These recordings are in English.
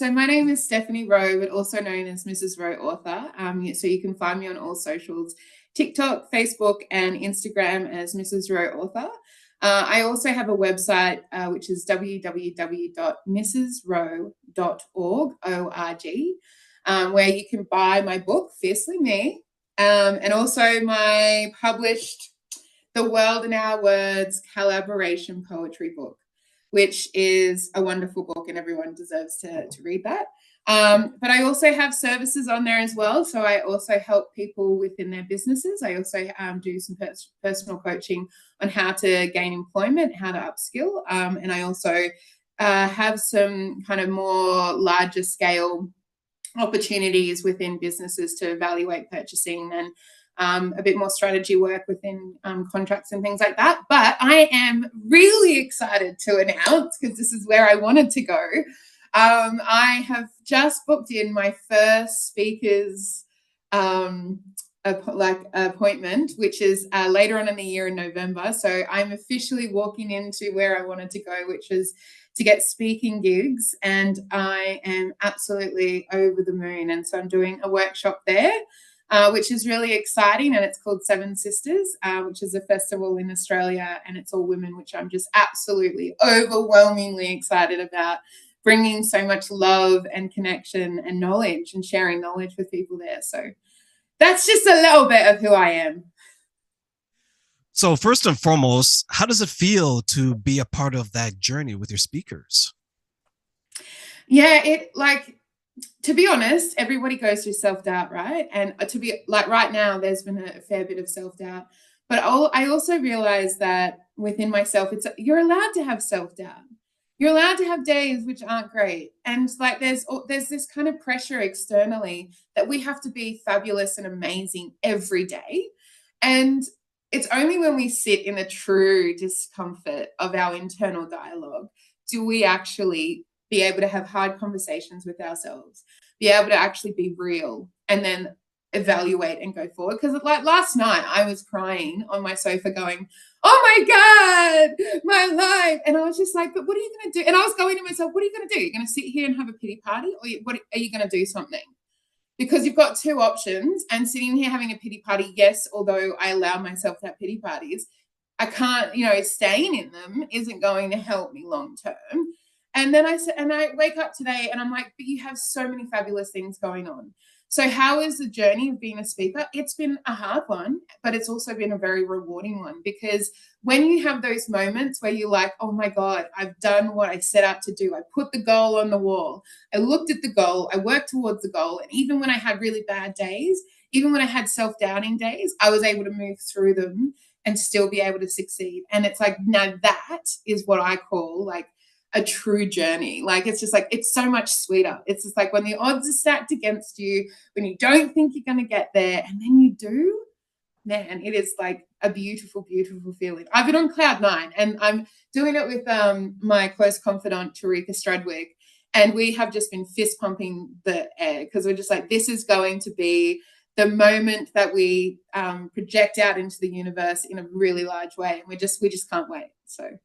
So my name is Stephanie Rowe, but also known as Mrs. Rowe Author. So you can find me on all socials, TikTok, Facebook, and Instagram as Mrs. Rowe Author. I also have a website, which is www.mrsrowe.org, O-R-G, where you can buy my book, Fiercely Me, and also my published The World in Our Words collaboration poetry book, which is a wonderful book and everyone deserves to read that. But I also have services on there as well. So I also help people within their businesses. I also do some personal coaching on how to gain employment, how to upskill. And I also have some kind of more larger scale opportunities within businesses to evaluate purchasing and a bit more strategy work within contracts and things like that. But I am really excited to announce, because this is where I wanted to go, I have just booked in my first speaker's appointment, which is later on in the year in November. So I'm officially walking into where I wanted to go, which is to get speaking gigs, and I am absolutely over the moon. And so I'm doing a workshop there, which is really exciting, and it's called Seven Sisters, which is a festival in Australia, and it's all women, which I'm just absolutely overwhelmingly excited about, bringing so much love and connection and knowledge and sharing knowledge with people there. So that's just a little bit of who I am. So first and foremost, how does it feel to be a part of that journey with your speakers? Yeah, to be honest, everybody goes through self-doubt, right? And to be like right now, there's been a fair bit of self-doubt. But I also realize that within myself, you're allowed to have self-doubt. You're allowed to have days which aren't great. And like there's this kind of pressure externally that we have to be fabulous and amazing every day. And it's only when we sit in the true discomfort of our internal dialogue do we actually be able to have hard conversations with ourselves, be able to actually be real, and then evaluate and go forward. Because like last night, I was crying on my sofa going, oh my God, my life. And I was just like, but what are you going to do? And I was going to myself, what are you going to do? You're going to sit here and have a pity party, or what are you going to do something? Because you've got two options, and sitting here having a pity party, yes, although I allow myself to have pity parties, I can't, staying in them isn't going to help me long term. And then I wake up today and I'm like, but you have so many fabulous things going on. So how is the journey of being a speaker? It's been a hard one, but it's also been a very rewarding one, because when you have those moments where you're like, oh my God, I've done what I set out to do. I put the goal on the wall. I looked at the goal. I worked towards the goal. And even when I had really bad days, even when I had self-doubting days, I was able to move through them and still be able to succeed. And it's like, now that is what I call like a true journey. Like, it's just like, it's so much sweeter. It's just like when the odds are stacked against you, when you don't think you're going to get there, and then you do, man, it is like a beautiful, beautiful feeling. I've been on cloud nine, and I'm doing it with my close confidant, Tarika Strudwick, and we have just been fist pumping the air, because we're just like, this is going to be the moment that we project out into the universe in a really large way. And we just can't wait. So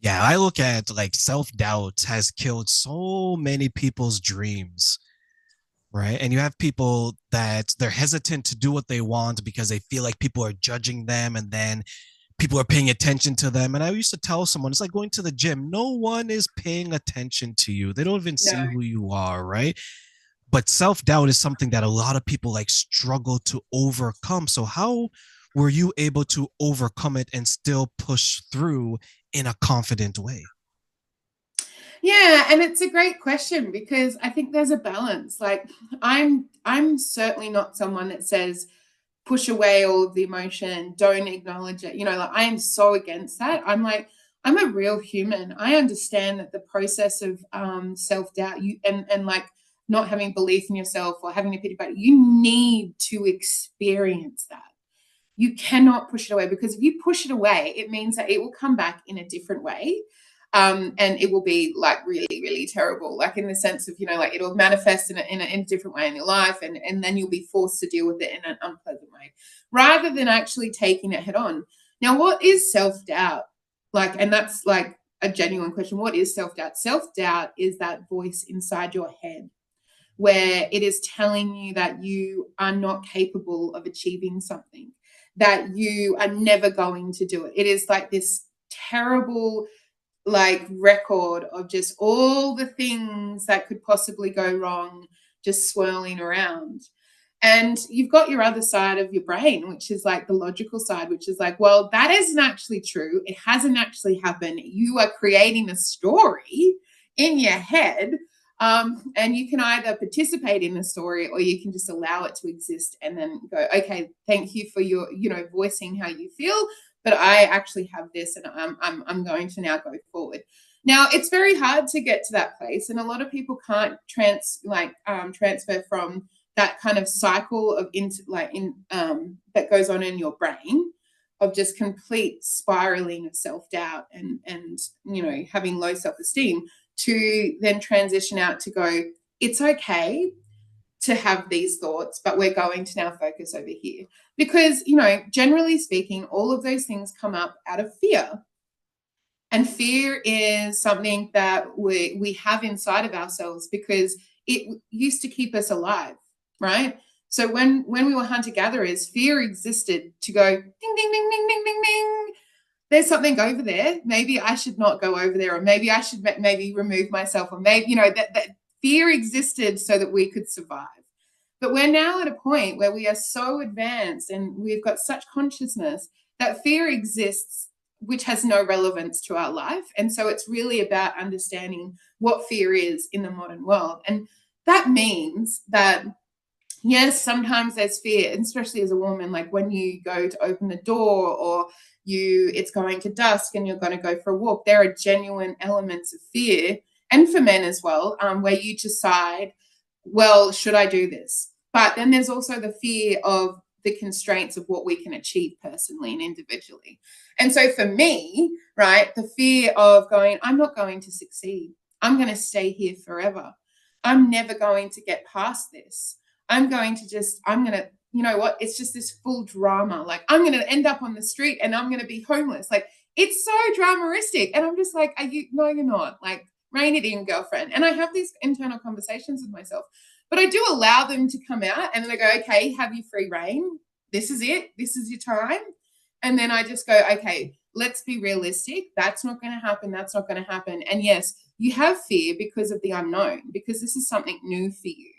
yeah, I look at like self-doubt has killed so many people's dreams, right? And you have people that they're hesitant to do what they want because they feel like people are judging them, and then people are paying attention to them. And I used to tell someone, it's like going to the gym. No one is paying attention to you. They don't even see who you are, right? But self-doubt is something that a lot of people like struggle to overcome. So how were you able to overcome it and still push through in a confident way? Yeah, and it's a great question, because I think there's a balance. Like I'm certainly not someone that says push away all of the emotion, don't acknowledge it. Like I am so against that. I'm like, I'm a real human. I understand that the process of self-doubt, you and like not having belief in yourself or having a pity party, you need to experience that. You cannot push it away, because if you push it away, it means that it will come back in a different way. And it will be like really, really terrible, like in the sense of, like it'll manifest in a different way in your life. And then you'll be forced to deal with it in an unpleasant way, rather than actually taking it head on. Now, what is self-doubt? Like, and that's like a genuine question. What is self-doubt? Self-doubt is that voice inside your head where it is telling you that you are not capable of achieving something, that you are never going to do it. It is like this terrible like record of just all the things that could possibly go wrong just swirling around. And you've got your other side of your brain, which is like the logical side, which is like, well, that isn't actually true. It hasn't actually happened. You are creating a story in your head. And you can either participate in the story or you can just allow it to exist and then go, okay, thank you for your, voicing how you feel, but I actually have this and I'm going to now go forward. Now, it's very hard to get to that place, and a lot of people can't transfer from that kind of cycle of that goes on in your brain of just complete spiraling of self-doubt and having low self-esteem to then transition out to go, it's okay to have these thoughts, but we're going to now focus over here. Because, generally speaking, all of those things come up out of fear. And fear is something that we have inside of ourselves because it used to keep us alive, right? So when we were hunter-gatherers, fear existed to go ding, ding, ding, ding, ding, ding, ding. There's something over there. Maybe I should not go over there, or maybe I should maybe remove myself, or maybe, that fear existed so that we could survive. But we're now at a point where we are so advanced and we've got such consciousness that fear exists, which has no relevance to our life. And so it's really about understanding what fear is in the modern world. And that means that, yes, sometimes there's fear, especially as a woman, like when you go to open the door or it's going to dusk and you're going to go for a walk, there are genuine elements of fear, and for men as well, where you decide, well, should I do this? But then there's also the fear of the constraints of what we can achieve personally and individually. And so for me, right, the fear of going, I'm not going to succeed. I'm going to stay here forever. I'm never going to get past this. I'm going to, you know what? It's just this full drama. Like, I'm going to end up on the street and I'm going to be homeless. Like, it's so dramatistic. And I'm just like, no, you're not. Like, rein it in, girlfriend. And I have these internal conversations with myself, but I do allow them to come out and then I go, okay, have you free reign? This is it. This is your time. And then I just go, okay, let's be realistic. That's not going to happen. That's not going to happen. And yes, you have fear because of the unknown, because this is something new for you.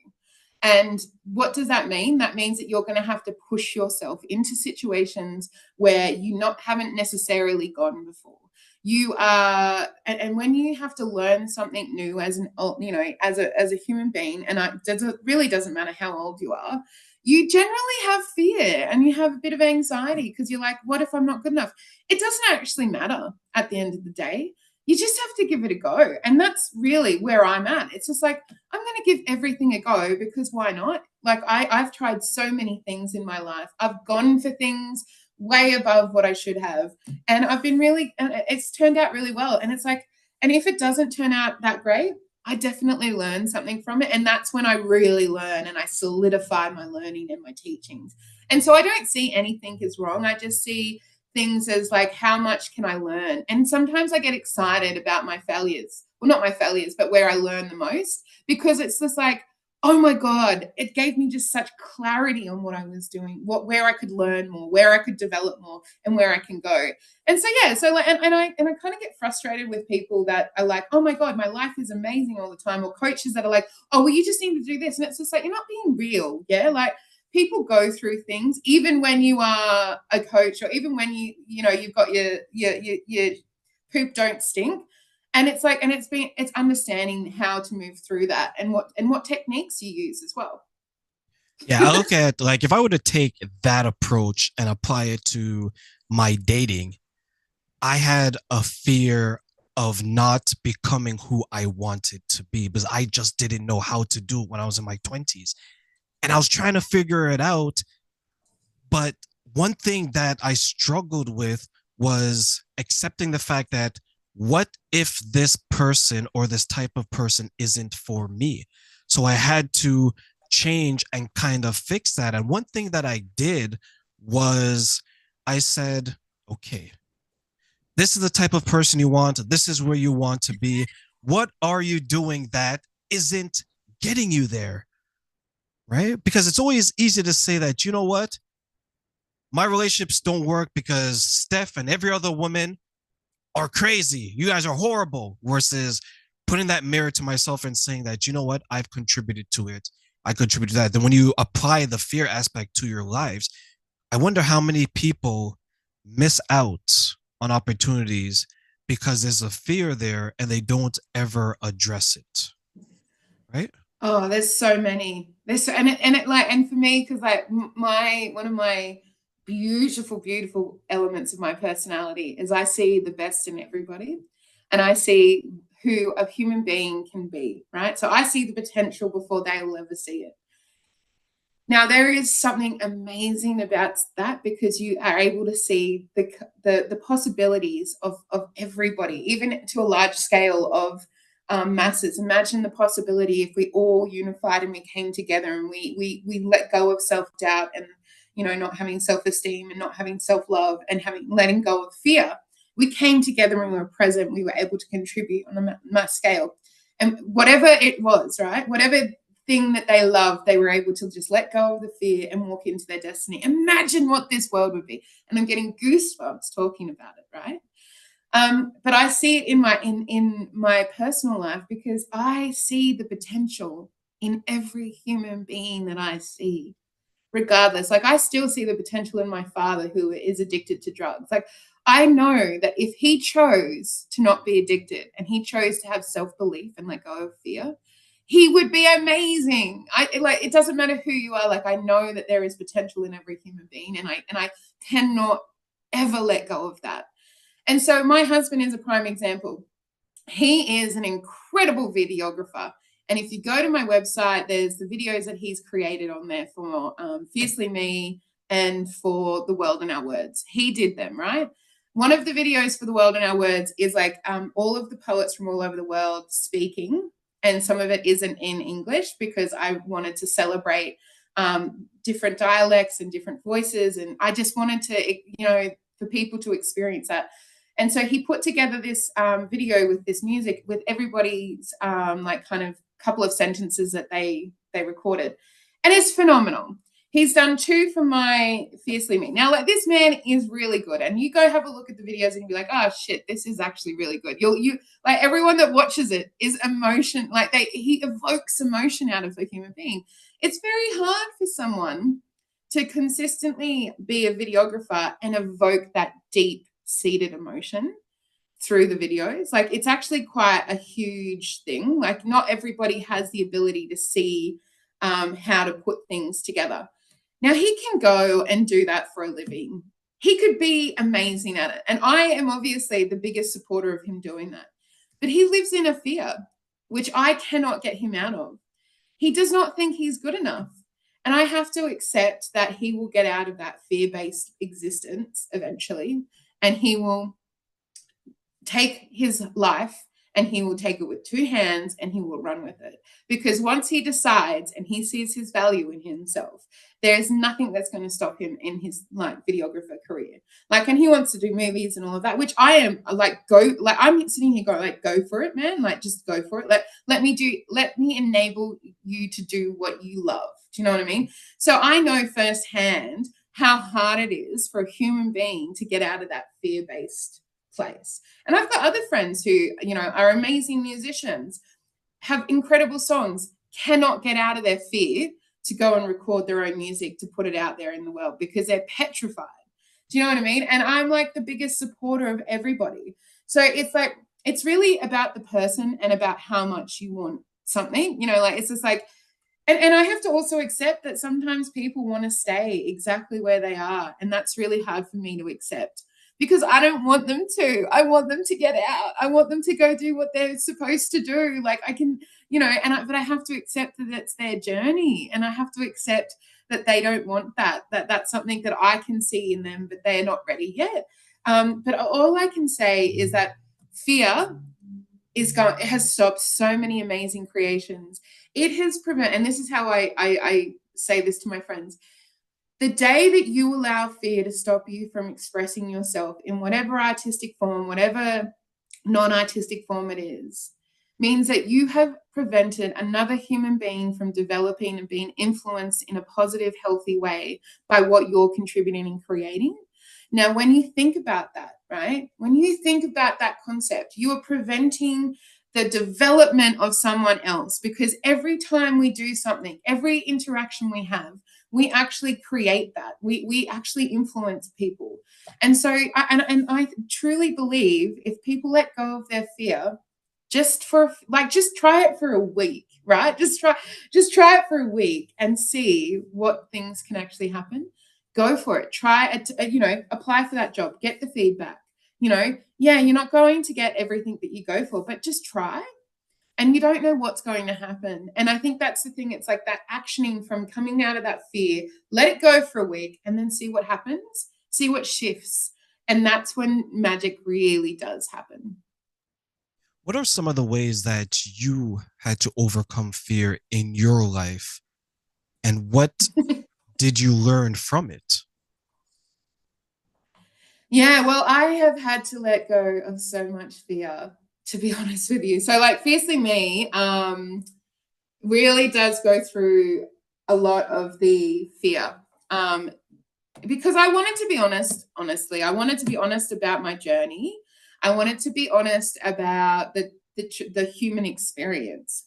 And what does that mean? That means that you're going to have to push yourself into situations where you haven't necessarily gone before. You are, and when you have to learn something new as a human being, and it really doesn't matter how old you are, you generally have fear and you have a bit of anxiety because you're like, what if I'm not good enough? It doesn't actually matter at the end of the day. You just have to give it a go. And that's really where I'm at. It's just like, I'm going to give everything a go because why not? Like I've tried so many things in my life. I've gone for things way above what I should have. And it's turned out really well. And it's like, and if it doesn't turn out that great, I definitely learn something from it. And that's when I really learn and I solidify my learning and my teachings. And so I don't see anything as wrong. I just see things as like, how much can I learn? And sometimes I get excited about my failures. Well, not my failures, but where I learn the most, because it's just like, oh my God, it gave me just such clarity on what I was doing, where I could learn more, where I could develop more, and where I can go. And so, yeah, so like, and I kind of get frustrated with people that are like, oh my God, my life is amazing all the time, or coaches that are like, oh, well, you just need to do this. And it's just like, you're not being real. Yeah. Like, people go through things, even when you are a coach, or even when you've got your poop don't stink. And it's like, and it's understanding how to move through that and what techniques you use as well. Yeah, I look at like if I were to take that approach and apply it to my dating, I had a fear of not becoming who I wanted to be because I just didn't know how to do it when I was in my 20s. And I was trying to figure it out. But one thing that I struggled with was accepting the fact that what if this person or this type of person isn't for me? So I had to change and kind of fix that. And one thing that I did was I said, okay, This is the type of person you want. This is where you want to be. What are you doing that isn't getting you there? Right? Because it's always easy to say that, you know what? My relationships don't work because Steph and every other woman are crazy. You guys are horrible. Versus putting that mirror to myself and saying that, you know what? I've contributed to it. I contributed to that. Then when you apply the fear aspect to your lives, I wonder how many people miss out on opportunities because there's a fear there and they don't ever address it. Right? Oh, there's so many. There's so, and it like, and for me, because like my one of my beautiful, beautiful elements of my personality is I see the best in everybody, and I see who a human being can be. Right. So I see the potential before they will ever see it. Now there is something amazing about that because you are able to see the possibilities of everybody, even to a large scale of masses. Imagine the possibility if we all unified and we came together and we let go of self doubt and not having self esteem and not having self love and having letting go of fear. We came together and we were present. We were able to contribute on a mass scale, and whatever it was, right? Whatever thing that they loved, they were able to just let go of the fear and walk into their destiny. Imagine what this world would be. And I'm getting goosebumps talking about it, right? But I see it in my personal life because I see the potential in every human being that I see, regardless. Like I still see the potential in my father who is addicted to drugs. Like I know that if he chose to not be addicted and he chose to have self-belief and let go of fear, he would be amazing. I like it doesn't matter who you are. Like I know that there is potential in every human being, and I cannot ever let go of that. And so my husband is a prime example. He is an incredible videographer. And if you go to my website, there's the videos that he's created on there for Fiercely Me and for The World in Our Words. He did them, right? One of the videos for The World in Our Words is like all of the poets from all over the world speaking. And some of it isn't in English because I wanted to celebrate different dialects and different voices. And I just wanted to, for people to experience that. And so he put together this video with this music with everybody's like kind of couple of sentences that they recorded, and it's phenomenal. He's done two from my Fiercely Me. Now, like this man is really good, and you go have a look at the videos and you'll be like, oh shit, this is actually really good. You like everyone that watches it is emotion, like he evokes emotion out of the human being. It's very hard for someone to consistently be a videographer and evoke that deep seated emotion through the videos. Like it's actually quite a huge thing. Like not everybody has the ability to see how to put things together. Now he can go and do that for a living. He could be amazing at it. And I am obviously the biggest supporter of him doing that. But he lives in a fear, which I cannot get him out of. He does not think he's good enough. And I have to accept that he will get out of that fear based existence eventually. And he will take his life and he will take it with two hands and he will run with it. Because once he decides and he sees his value in himself, there's nothing that's going to stop him in his like videographer career. Like, and he wants to do movies and all of that, which I am like, go, like, I'm sitting here going, like, go for it, man. Like, just go for it. Let me enable you to do what you love. Do you know what I mean? So I know firsthand how hard it is for a human being to get out of that fear based place. And I've got other friends who, are amazing musicians, have incredible songs, cannot get out of their fear to go and record their own music to put it out there in the world because they're petrified. Do you know what I mean? And I'm like the biggest supporter of everybody. So it's like, it's really about the person and about how much you want something, like it's just like, and I have to also accept that sometimes people want to stay exactly where they are. And that's really hard for me to accept because I don't want them to. I want them to get out. I want them to go do what they're supposed to do. Like I can, but I have to accept that it's their journey. And I have to accept that they don't want that, that's something that I can see in them, but they're not ready yet. But all I can say is that fear it has stopped so many amazing creations. It has prevented, and this is how I say this to my friends, The day that you allow fear to stop you from expressing yourself in whatever artistic form, whatever non-artistic form it is, means that you have prevented another human being from developing and being influenced in a positive, healthy way by what you're contributing and creating. Now, when you think about that, right? When you think about that concept, you are preventing the development of someone else, because every time we do something, every interaction we have, we actually create that. We actually influence people. And so, I truly believe if people let go of their fear, just try it for a week, right? Just try it for a week and see what things can actually happen. Go for it. Try it, apply for that job, get the feedback. Yeah, you're not going to get everything that you go for, but just try, and you don't know what's going to happen. And I think that's the thing. It's like that actioning from coming out of that fear, let it go for a week and then see what happens, see what shifts. And that's when magic really does happen. What are some of the ways that you had to overcome fear in your life? And what did you learn from it? Yeah, well, I have had to let go of so much fear, to be honest with you. So, like, Fiercely Me really does go through a lot of the fear. Because I wanted to be honest, honestly. I wanted to be honest about my journey. I wanted to be honest about the human experience.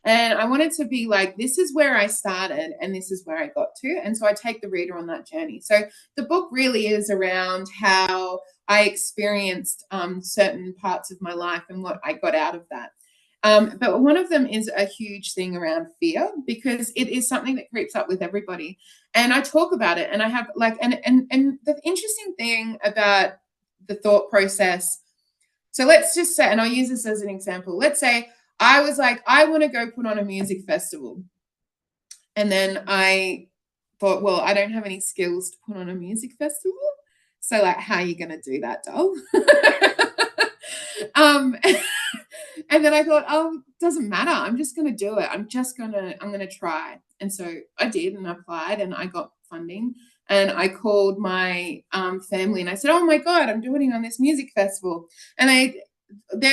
And I wanted to be like, this is where I started and this is where I got to. And so I take the reader on that journey. So the book really is around how I experienced certain parts of my life and what I got out of that. But one of them is a huge thing around fear, because it is something that creeps up with everybody. And I talk about it, and I have like, and the interesting thing about the thought process. So let's just say, and I'll use this as an example. Let's say I was like, I want to go put on a music festival. And then I thought, well, I don't have any skills to put on a music festival. So, like, how are you going to do that, doll? um, and then I thought, oh, it doesn't matter. I'm just going to do it. I'm going to try. And so I did, and I applied, and I got funding. And I called my family, and I said, oh my God, I'm doing on this music festival. And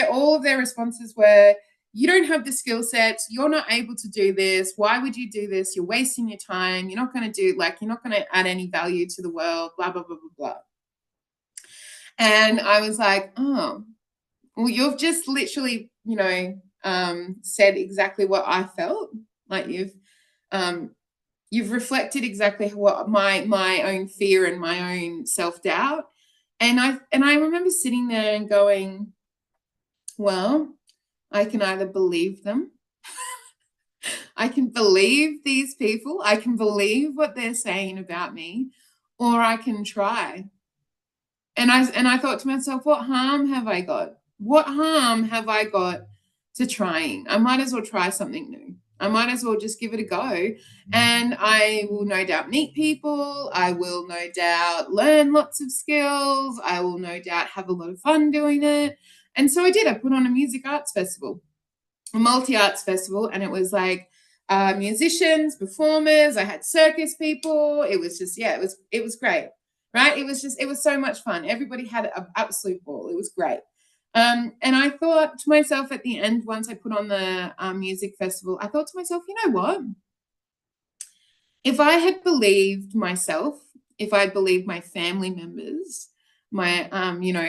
all of their responses were, you don't have the skill sets. You're not able to do this. Why would you do this? You're wasting your time. You're not going to add any value to the world, blah, blah, blah, blah, blah. And I was like, oh, well, you've just literally, said exactly what I felt. Like you've reflected exactly what my own fear and my own self-doubt. And I remember sitting there and going, well, I can either believe them, I can believe these people, I can believe what they're saying about me, or I can try. And I thought to myself, what harm have I got? What harm have I got to trying? I might as well try something new. I might as well just give it a go. And I will no doubt meet people. I will no doubt learn lots of skills. I will no doubt have a lot of fun doing it. And so I did. I put on a music arts festival, a multi-arts festival, and it was like musicians, performers. I had circus people. It was just, yeah, it was great, right? It was so much fun. Everybody had an absolute ball. It was great. And I thought to myself at the end, once I put on the music festival, I thought to myself, you know what? If I had believed myself, if I believed my family members, my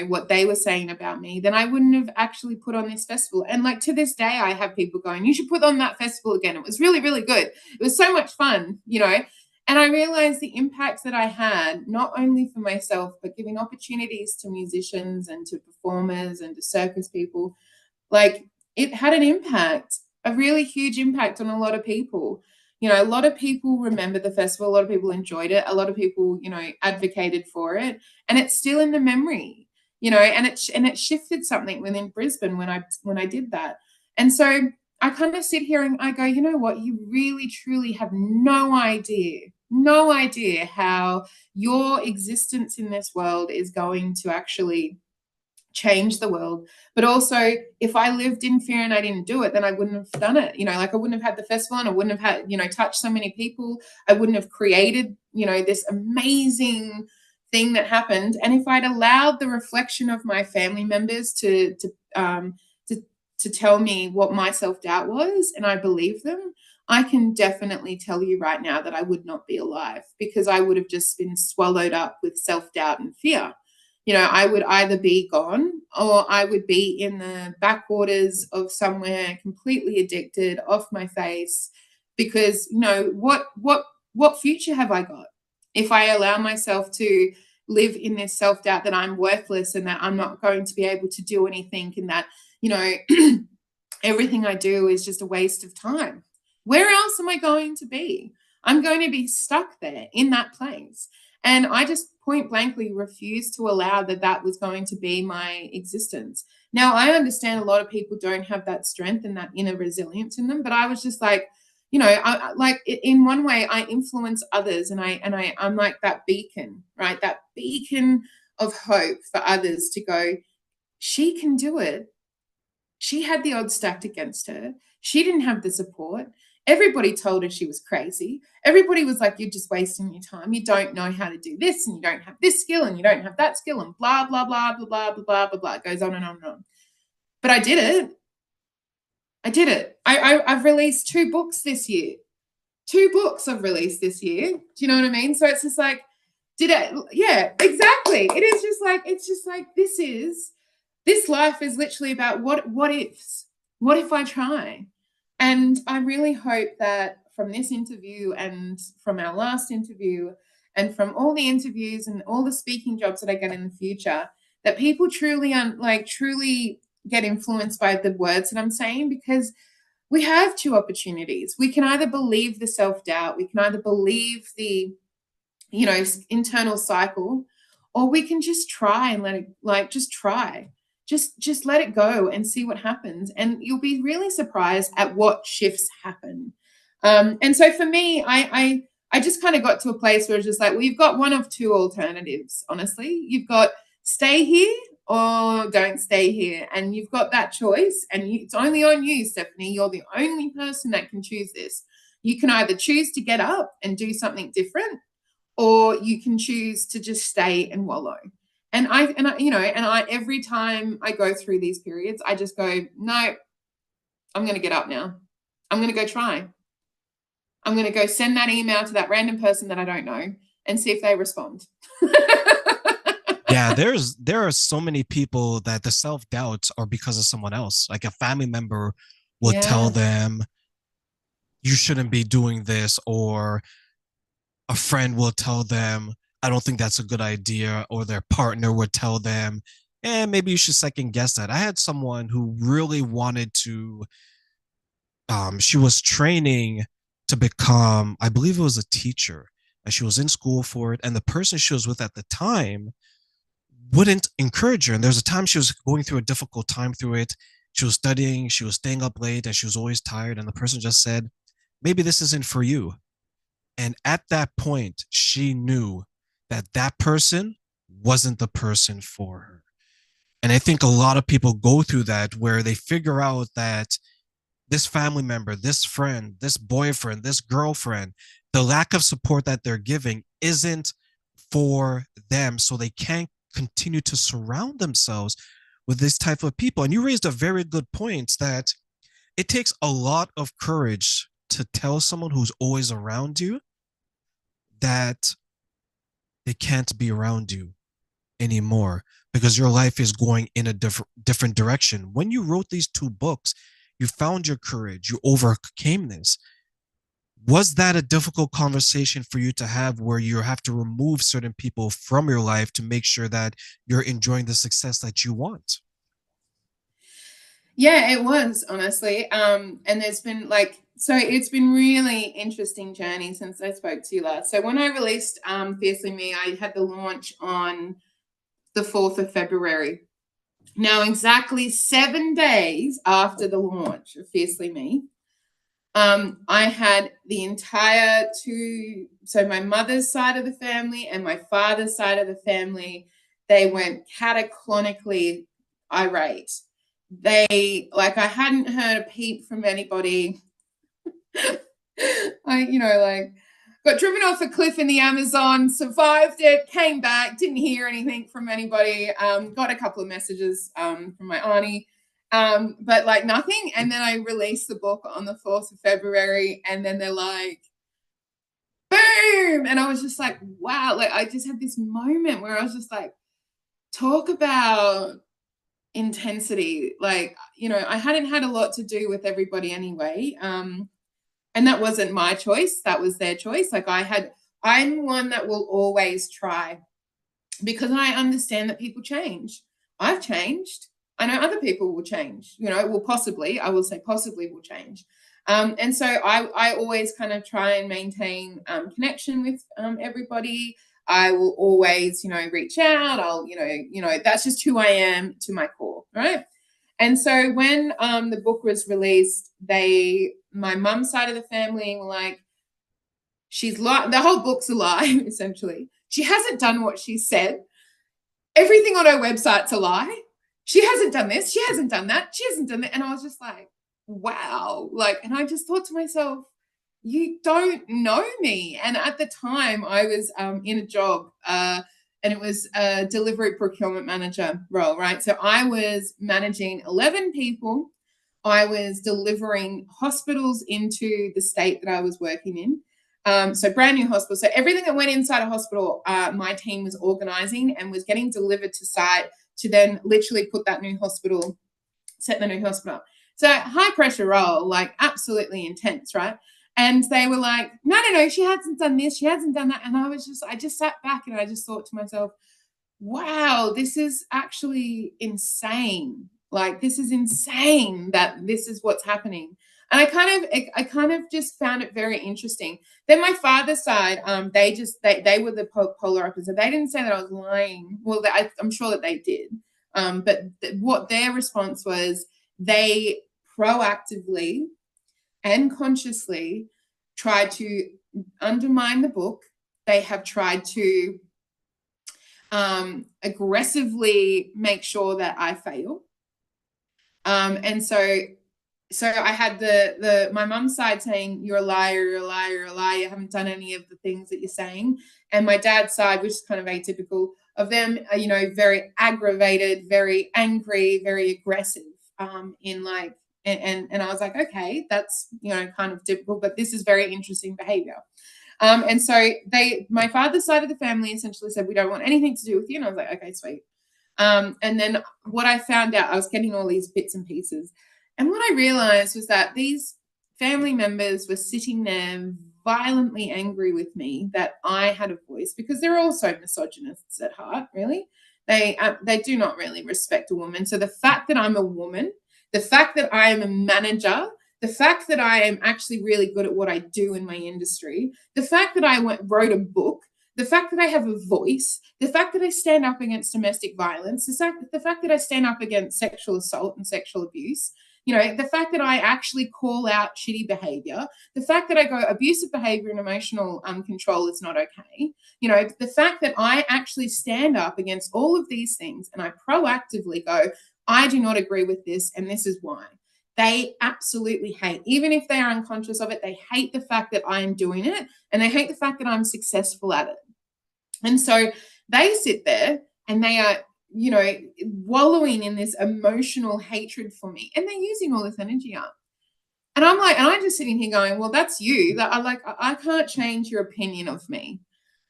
what they were saying about me, then I wouldn't have actually put on this festival. And like to this day, I have people going, you should put on that festival again. It was really, really good. It was so much fun, And I realized the impact that I had, not only for myself, but giving opportunities to musicians and to performers and to circus people. Like, it had an impact, a really huge impact on a lot of people. A lot of people remember the festival. A lot of people enjoyed it. A lot of people, advocated for it, and it's still in the memory. And it shifted something within Brisbane when I did that. And so I kind of sit here and I go, you know what? You really, truly have no idea how your existence in this world is going to actually change the world. But also, if I lived in fear and I didn't do it, then I wouldn't have done it. Like I wouldn't have had the festival, and I wouldn't have had, touched so many people. I wouldn't have created, this amazing thing that happened. And if I'd allowed the reflection of my family members to tell me what my self-doubt was, and I believe them, I can definitely tell you right now that I would not be alive, because I would have just been swallowed up with self-doubt and fear. I would either be gone, or I would be in the backwaters of somewhere completely addicted, off my face, because what future have I got if I allow myself to live in this self-doubt that I'm worthless and that I'm not going to be able to do anything, and that everything I do is just a waste of time. Where else am I going to be? I'm going to be stuck there in that place. And I just point blankly refused to allow that was going to be my existence. Now, I understand a lot of people don't have that strength and that inner resilience in them, but I was just like, like in one way, I influence others, and I'm like that beacon, right? That beacon of hope for others to go, she can do it. She had the odds stacked against her. She didn't have the support. Everybody told her she was crazy. Everybody was like, you're just wasting your time. You don't know how to do this, and you don't have this skill, and you don't have that skill, and blah, blah, blah, blah, blah, blah, blah, blah, blah. It goes on and on and on. But I did it. I've released 2 books this year. 2 books I've released this year. Do you know what I mean? So it's just like, yeah, exactly. It's just like, this life is literally about what ifs. What if I try? And I really hope that from this interview, and from our last interview, and from all the interviews and all the speaking jobs that I get in the future, that people truly get influenced by the words that I'm saying, because we have 2 opportunities. We can either believe the self-doubt, we can either believe the, internal cycle, or we can just try and let it, just try. Just let it go and see what happens, and you'll be really surprised at what shifts happen. And so for me, I just kind of got to a place where it's just like, well, you've got one of 2 alternatives. Honestly, you've got stay here or don't stay here, and you've got that choice. And it's only on you, Stephanie. You're the only person that can choose this. You can either choose to get up and do something different, or you can choose to just stay and wallow. And I every time I go through these periods, I just go, no, I'm going to get up now. I'm going to go try. I'm going to go send that email to that random person that I don't know and see if they respond. Yeah, there are so many people that the self-doubts are because of someone else. Like a family member will tell Yeah. them you shouldn't be doing this, or a friend will tell them, I don't think that's a good idea, or their partner would tell them, maybe you should second guess that. I had someone who really wanted to, she was training to become, I believe it was a teacher, and she was in school for it. And the person she was with at the time wouldn't encourage her. And there's a time she was going through a difficult time through it. She was studying, she was staying up late, and she was always tired. And the person just said, maybe this isn't for you. And at that point, she knew that that person wasn't the person for her. And I think a lot of people go through that, where they figure out that this family member, this friend, this boyfriend, this girlfriend, the lack of support that they're giving isn't for them. So they can't continue to surround themselves with this type of people. And you raised a very good point that it takes a lot of courage to tell someone who's always around you that they can't be around you anymore, because your life is going in a different direction. When you wrote these 2 books, you found your courage, you overcame this. Was that a difficult conversation for you to have, where you have to remove certain people from your life to make sure that you're enjoying the success that you want? Yeah, it was, honestly. And there's been it's been really interesting journey since I spoke to you last. So when I released Fiercely Me, I had the launch on the 4th of February. Now, exactly 7 days after the launch of Fiercely Me, I had the entire so my mother's side of the family and my father's side of the family, they went cataclonically irate. They, like, I hadn't heard a peep from anybody. I, like, got driven off a cliff in the Amazon, survived it, came back, didn't hear anything from anybody. Got a couple of messages from my auntie, but like nothing. And then I released the book on the 4th of February, and then they're like, boom. And I was just like, wow. Like, I just had this moment where I was just like, talk about intensity. Like, I hadn't had a lot to do with everybody anyway. And that wasn't my choice. That was their choice. Like, I'm one that will always try, because I understand that people change. I've changed. I know other people will change, possibly, I will say possibly will change. And so I always kind of try and maintain connection with everybody. I will always, reach out. I'll, that's just who I am to my core, right? And so when the book was released, my mum's side of the family were like, she's the whole book's a lie, essentially. She hasn't done what she said. Everything on her website's a lie. She hasn't done this. She hasn't done that. She hasn't done that. And I was just like, wow. Like, and I just thought to myself, you don't know me. And at the time I was in a job, and it was a delivery procurement manager role, right? So I was managing 11 people. I was delivering hospitals into the state that I was working in. So brand new hospital. So everything that went inside a hospital, my team was organizing and was getting delivered to site to then literally set the new hospital up. So high pressure role, like absolutely intense, right? And they were like, no, she hasn't done this, she hasn't done that. And I just sat back and I just thought to myself, wow, this is actually insane. Like, this is insane that this is what's happening. And I kind of just found it very interesting. Then my father's side, they were the polar opposite. They didn't say that I was lying. Well, I'm sure that they did. But what their response was, they proactively and consciously tried to undermine the book. They have tried to aggressively make sure that I fail. And so I had my mum's side saying, you're a liar, you haven't done any of the things that you're saying. And my dad's side, which is kind of atypical of them, very aggravated, very angry, very aggressive, in like, and I was like, okay, that's, kind of typical, but this is very interesting behavior. And so my father's side of the family essentially said, we don't want anything to do with you. And I was like, okay, sweet. And then what I found out, I was getting all these bits and pieces. And what I realized was that these family members were sitting there violently angry with me that I had a voice, because they're also misogynists at heart, really. They do not really respect a woman. So the fact that I'm a woman, the fact that I am a manager, the fact that I am actually really good at what I do in my industry, the fact that I wrote a book, the fact that I have a voice, the fact that I stand up against domestic violence, the fact that I stand up against sexual assault and sexual abuse, the fact that I actually call out shitty behavior, the fact that I go, abusive behavior and emotional control is not okay. The fact that I actually stand up against all of these things and I proactively go, I do not agree with this, and this is why. They absolutely hate, even if they are unconscious of it, they hate the fact that I am doing it, and they hate the fact that I'm successful at it. And so they sit there and they are, wallowing in this emotional hatred for me, and they're using all this energy up. And I'm just sitting here going, well, that's you. That I can't change your opinion of me.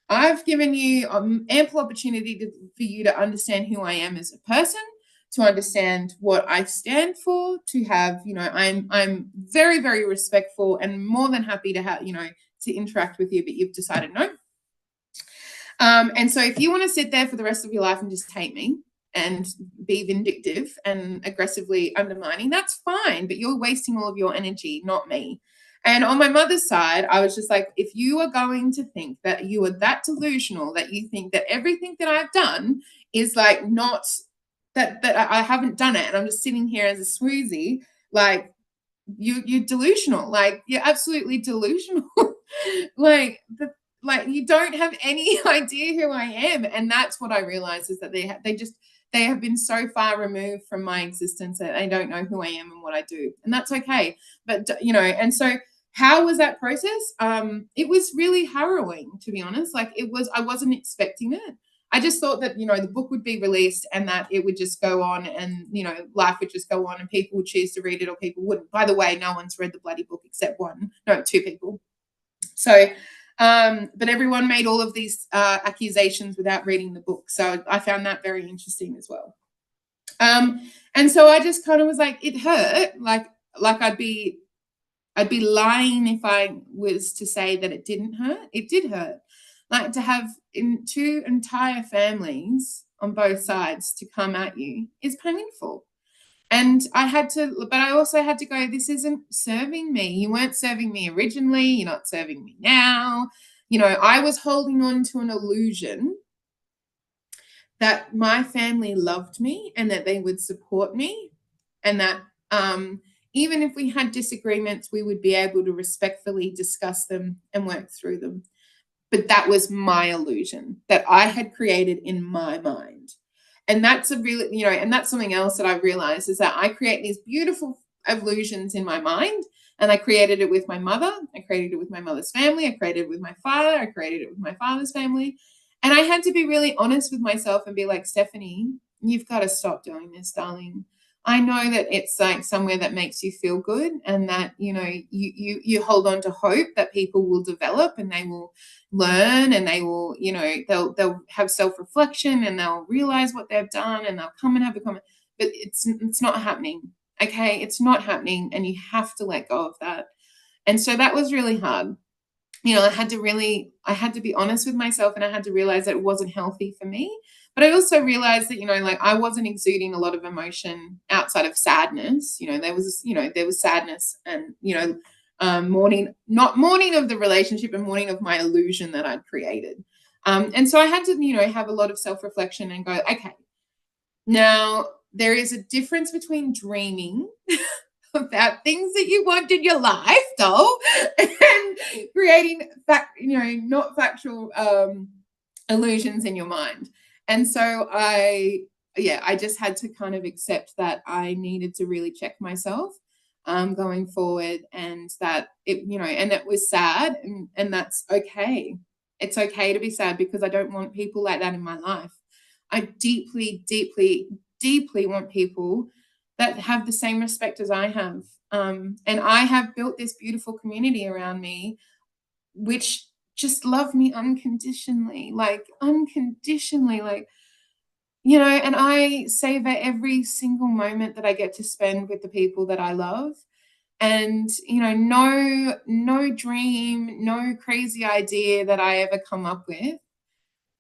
I've given you ample opportunity for you to understand who I am as a person, to understand what I stand for, to have, I'm very, very respectful and more than happy to have, to interact with you, but you've decided no. And so if you want to sit there for the rest of your life and just hate me and be vindictive and aggressively undermining, that's fine, but you're wasting all of your energy, not me. And on my mother's side, I was just like, if you are going to think that you are that delusional, that you think that everything that I've done is like not that I haven't done it, and I'm just sitting here as a swoozy, like you're delusional, like you're absolutely delusional. like you don't have any idea who I am. And that's what I realized, is that they they have been so far removed from my existence that they don't know who I am and what I do, and that's okay. But and so how was that process? It was really harrowing, to be honest. Like, it was, I wasn't expecting it. I just thought that, the book would be released and that it would just go on, and, life would just go on and people would choose to read it or people wouldn't. By the way, no one's read the bloody book except two people. So, but everyone made all of these accusations without reading the book. So I found that very interesting as well. And so I just kind of was like, it hurt. Like I'd be lying if I was to say that it didn't hurt. It did hurt. Like, to have two entire families on both sides to come at you is painful. And but I also had to go, this isn't serving me. You weren't serving me originally. You're not serving me now. I was holding on to an illusion that my family loved me and that they would support me, and that even if we had disagreements, we would be able to respectfully discuss them and work through them. But that was my illusion that I had created in my mind. And that's and that's something else that I realized, is that I create these beautiful illusions in my mind. And I created it with my mother. I created it with my mother's family. I created it with my father. I created it with my father's family. And I had to be really honest with myself and be like, Stephanie, you've got to stop doing this, darling. I know that it's like somewhere that makes you feel good, and that, you hold on to hope that people will develop and they will learn, and they will, they'll have self-reflection and they'll realize what they've done and they'll come and have a comment. But it's not happening. Okay. It's not happening. And you have to let go of that. And so that was really hard. I had to be honest with myself, and I had to realize that it wasn't healthy for me. But I also realized that, like, I wasn't exuding a lot of emotion outside of sadness. There was sadness and, mourning, not mourning of the relationship, and mourning of my illusion that I'd created. And so I had to, have a lot of self-reflection and go, okay, now there is a difference between dreaming about things that you want in your life, doll, and creating not factual illusions in your mind. And so I just had to kind of accept that I needed to really check myself going forward, and that and it was sad, and that's okay. It's okay to be sad, because I don't want people like that in my life. I deeply, deeply, deeply want people that have the same respect as I have. And I have built this beautiful community around me, which just love me unconditionally, like, and I savor every single moment that I get to spend with the people that I love. And, no dream, no crazy idea that I ever come up with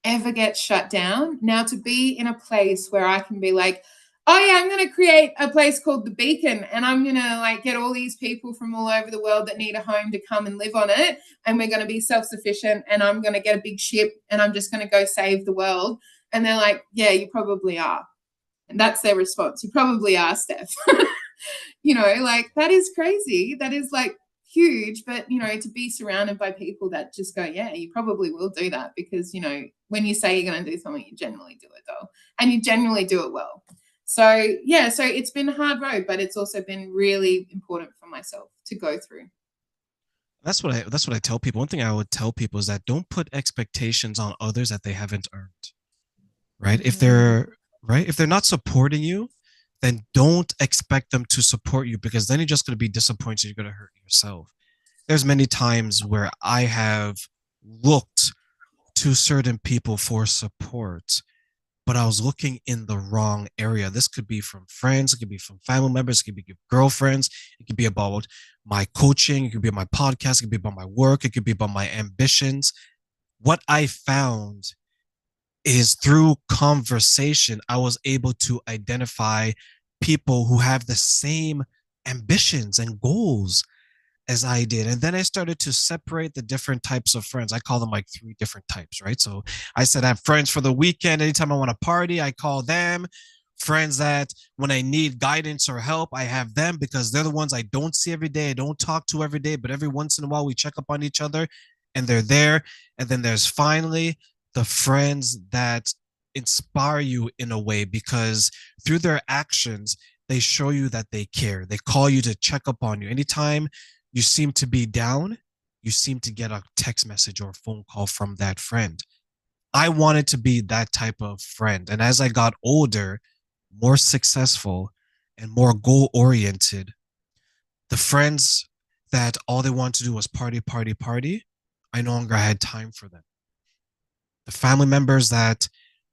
ever gets shut down. Now, to be in a place where I can be like, oh yeah, I'm going to create a place called the Beacon, and I'm going to get all these people from all over the world that need a home to come and live on it. And we're going to be self-sufficient, and I'm going to get a big ship, and I'm just going to go save the world. And they're like, yeah, you probably are. And that's their response. You probably are, Steph. That is crazy. That is huge. But, to be surrounded by people that just go, yeah, you probably will do that, because, when you say you're going to do something, you generally do it, though. And you generally do it well. So, yeah, so it's been a hard road, but it's also been really important for myself to go through. That's what I tell people. One thing I would tell people is that don't put expectations on others that they haven't earned. Right? If they're not supporting you, then don't expect them to support you, because then you're just going to be disappointed. You're going to hurt yourself. There's many times where I have looked to certain people for support, but I was looking in the wrong area. This could be from friends, it could be from family members, it could be girlfriends, it could be about my coaching, it could be my podcast, it could be about my work, it could be about my ambitions. What I found is through conversation, I was able to identify people who have the same ambitions and goals as I did. And then I started to separate the different types of friends. I call them like 3 different types, right? So I said I have friends for the weekend. Anytime I want to party, I call them. Friends that when I need guidance or help, I have them, because they're the ones I don't see every day. I don't talk to every day, but every once in a while we check up on each other and they're there. And then there's finally the friends that inspire you in a way because through their actions, they show you that they care. They call you to check up on you. Anytime you seem to be down, you seem to get a text message or a phone call from that friend. I wanted to be that type of friend. And as I got older, more successful, and more goal oriented, the friends that all they wanted to do was party, party, party, I no longer had time for them. The family members that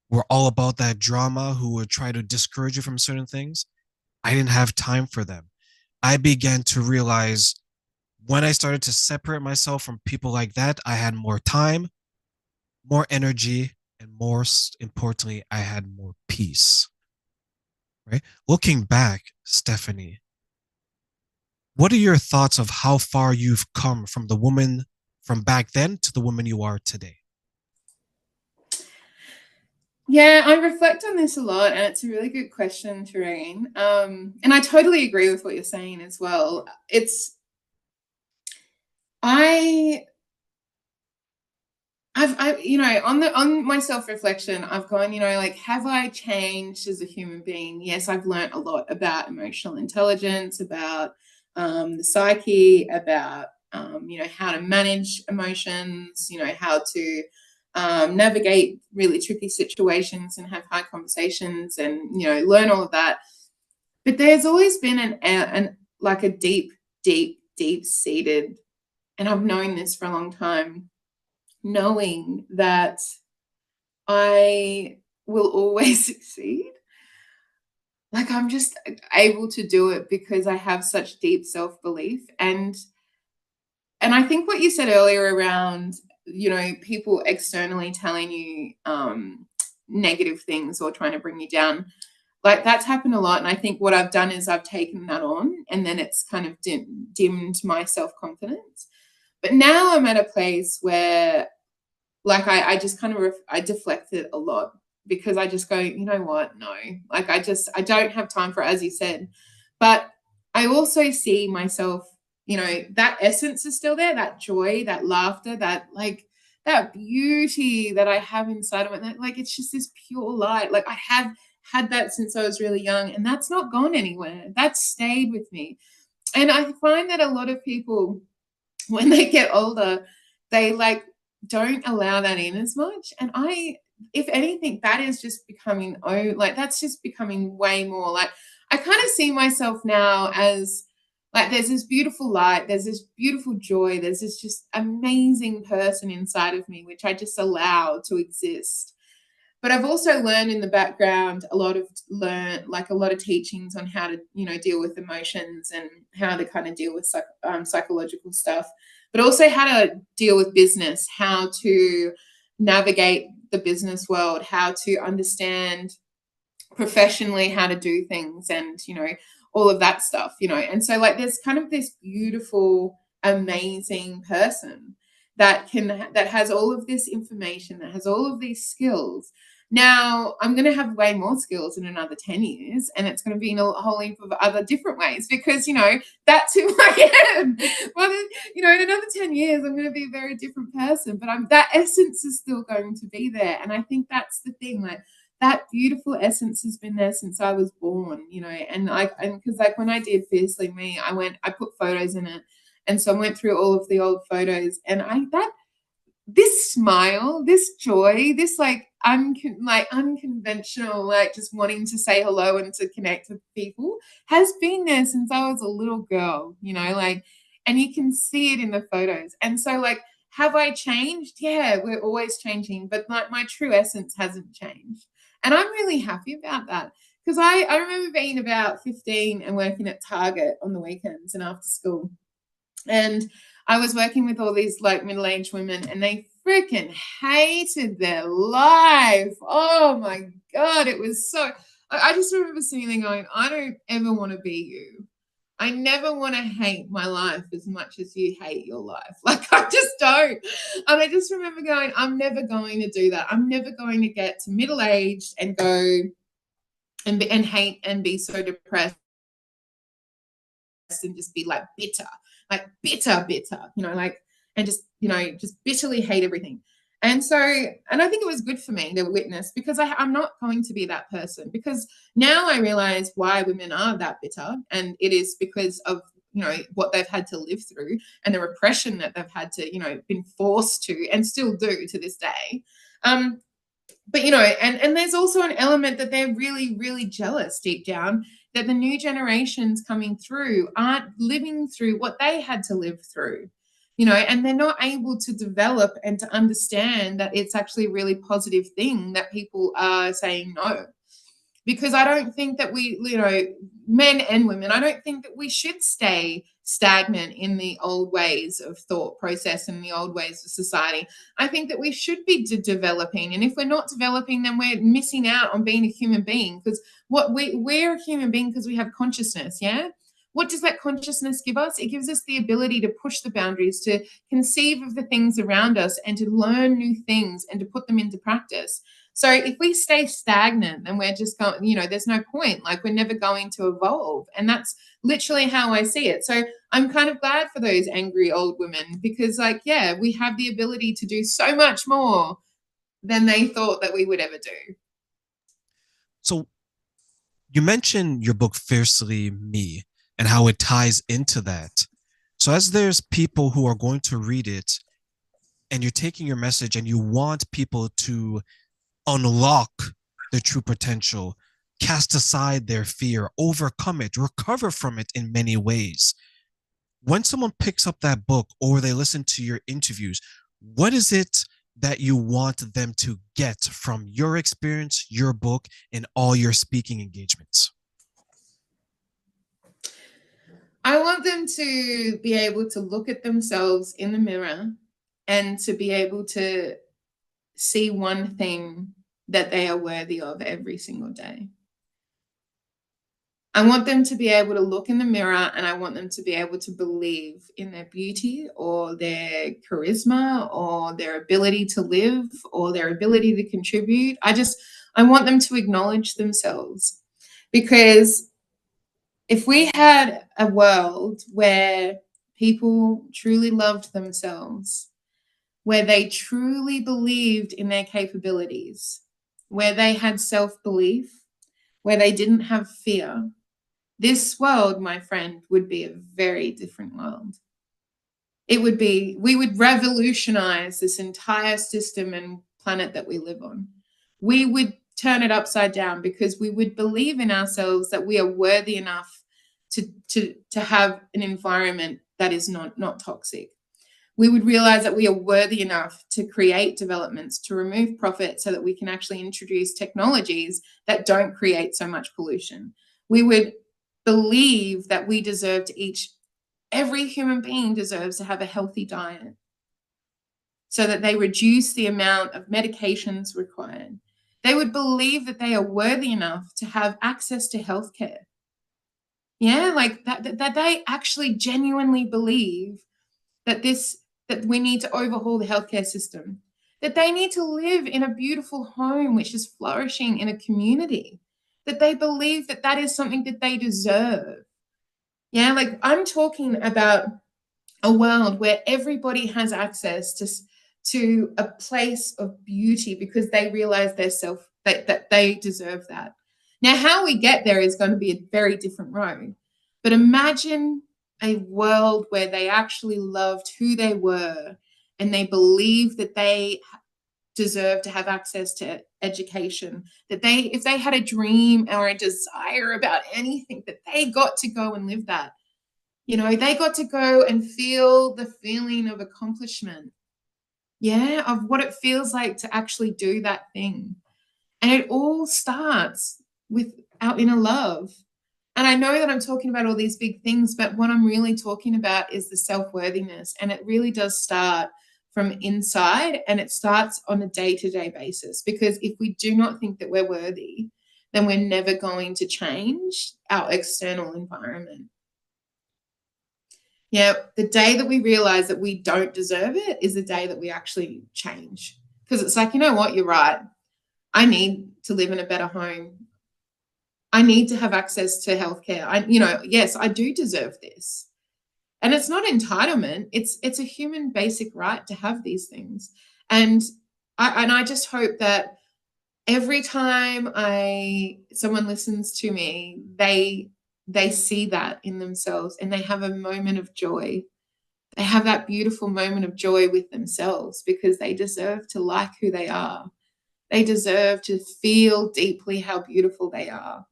were all about that drama, who would try to discourage you from certain things, I didn't have time for them. I began to realize when I started to separate myself from people like that, I had more time, more energy, and more importantly, I had more peace. Right? Looking back, Stephanie, what are your thoughts of how far you've come from the woman from back then to the woman you are today? Yeah, I reflect on this a lot, and it's a really good question, Tareen. And I totally agree with what you're saying as well. I on my self-reflection, I've gone, like, have I changed as a human being? Yes, I've learned a lot about emotional intelligence, about the psyche, about how to manage emotions, how to navigate really tricky situations and have high conversations, and learn all of that. But there's always been an like a deep, deep, deep seated, and I've known this for a long time, knowing that I will always succeed. Like, I'm just able to do it because I have such deep self-belief. And I think what you said earlier around, people externally telling you negative things or trying to bring you down, like, that's happened a lot. And I think what I've done is I've taken that on, and then it's kind of dimmed my self-confidence. But now I'm at a place where, like, I just kind of I deflect it a lot, because I just go, you know what, no, like, I don't have time for it, as you said. But I also see myself, that essence is still there, that joy, that laughter, that, like, that beauty that I have inside of it, that, like, it's just this pure light. Like, I have had that since I was really young, and that's not gone anywhere. That's stayed with me. And I find that a lot of people, when they get older, they, like, don't allow that in as much. And if anything, that is just becoming, oh, like, that's just becoming way more. Like, I kind of see myself now as, like, there's this beautiful light, there's this beautiful joy, there's this just amazing person inside of me, which I just allow to exist. But I've also learned in the background a lot of teachings on how to, deal with emotions, and how to kind of deal with psychological stuff, but also how to deal with business, how to navigate the business world, how to understand professionally how to do things, and all of that stuff. And so, like, there's kind of this beautiful, amazing person that has all of this information, that has all of these skills. Now I'm going to have way more skills in another 10 years, and it's going to be in a whole heap of other different ways, because that's who I am. Well, in another 10 years I'm going to be a very different person, but that essence is still going to be there. And I think that's the thing, like, that beautiful essence has been there since I was born, and because, like, when I did Fiercely Me, I put photos in it. And so I went through all of the old photos, and this smile, this joy, this, like, unconventional, like, just wanting to say hello and to connect with people, has been there since I was a little girl, like, and you can see it in the photos. And so, like, have I changed? Yeah, we're always changing, but, like, my true essence hasn't changed. And I'm really happy about that, because I remember being about 15 and working at Target on the weekends and after school. And I was working with all these, like, middle-aged women, and they freaking hated their life. Oh my God. It was so, I just remember sitting there going, I don't ever want to be you. I never want to hate my life as much as you hate your life. Like, I just don't. And I just remember going, I'm never going to do that. I'm never going to get to middle aged and go and hate and be so depressed and just be, like, bitter, like, bitter, like, and just, just bitterly hate everything. And so, and I think it was good for me to witness, because I'm not going to be that person, because now I realize why women are that bitter. And it is because of, what they've had to live through, and the repression that they've had to, been forced to, and still do to this day. But and there's also an element that they're really, really jealous deep down, that the new generations coming through aren't living through what they had to live through, and they're not able to develop and to understand that it's actually a really positive thing that people are saying no. Because I don't think that we, men and women, I don't think that we should stay stagnant in the old ways of thought process and the old ways of society. I think that we should be developing. And if we're not developing, then we're missing out on being a human being, because we're a human being because we have consciousness. Yeah. What does that consciousness give us? It gives us the ability to push the boundaries, to conceive of the things around us, and to learn new things and to put them into practice. So if we stay stagnant, then we're just going, there's no point. Like, we're never going to evolve. And that's literally how I see it. So I'm kind of glad for those angry old women, because, like, yeah, we have the ability to do so much more than they thought that we would ever do. So you mentioned your book, Fiercely Me, and how it ties into that. So as there's people who are going to read it, and you're taking your message and you want people to unlock their true potential, cast aside their fear, overcome it, recover from it in many ways. When someone picks up that book or they listen to your interviews, what is it that you want them to get from your experience, your book, and all your speaking engagements? I want them to be able to look at themselves in the mirror and to be able to see one thing that they are worthy of every single day. I want them to be able to look in the mirror, and I want them to be able to believe in their beauty or their charisma or their ability to live or their ability to contribute. I want them to acknowledge themselves, because if we had a world where people truly loved themselves, where they truly believed in their capabilities, where they had self-belief, where they didn't have fear, this world, my friend, would be a very different world. We would revolutionize this entire system and planet that we live on. We would turn it upside down, because we would believe in ourselves that we are worthy enough to have an environment that is not toxic. We would realize that we are worthy enough to create developments, to remove profit, so that we can actually introduce technologies that don't create so much pollution. We would believe that we deserve to every human being deserves to have a healthy diet, so that they reduce the amount of medications required. They would believe that they are worthy enough to have access to healthcare. Yeah, like that they actually genuinely believe that we need to overhaul the healthcare system, that they need to live in a beautiful home which is flourishing in a community, that they believe that that is something that they deserve. Yeah, like, I'm talking about a world where everybody has access to a place of beauty, because they realize that they deserve that. Now, how we get there is going to be a very different road. But imagine a world where they actually loved who they were, and they believed that they deserve to have access to education, that if they had a dream or a desire about anything, that they got to go and live that. They got to go and feel the feeling of accomplishment, yeah, of what it feels like to actually do that thing. And it all starts with our inner love. And I know that I'm talking about all these big things, but what I'm really talking about is the self-worthiness. And it really does start from inside, and it starts on a day-to-day basis. Because if we do not think that we're worthy, then we're never going to change our external environment. Yeah, the day that we realize that we don't deserve it is the day that we actually change. Because it's like, you know what, you're right. I need to live in a better home. I need to have access to healthcare. Yes, I do deserve this. And it's not entitlement. It's a human basic right to have these things. And I just hope that every time someone listens to me, they see that in themselves and they have a moment of joy. They have that beautiful moment of joy with themselves because they deserve to like who they are. They deserve to feel deeply how beautiful they are,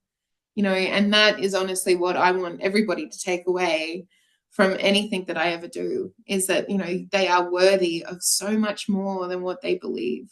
and that is honestly what I want everybody to take away from anything that I ever do, is that, they are worthy of so much more than what they believe.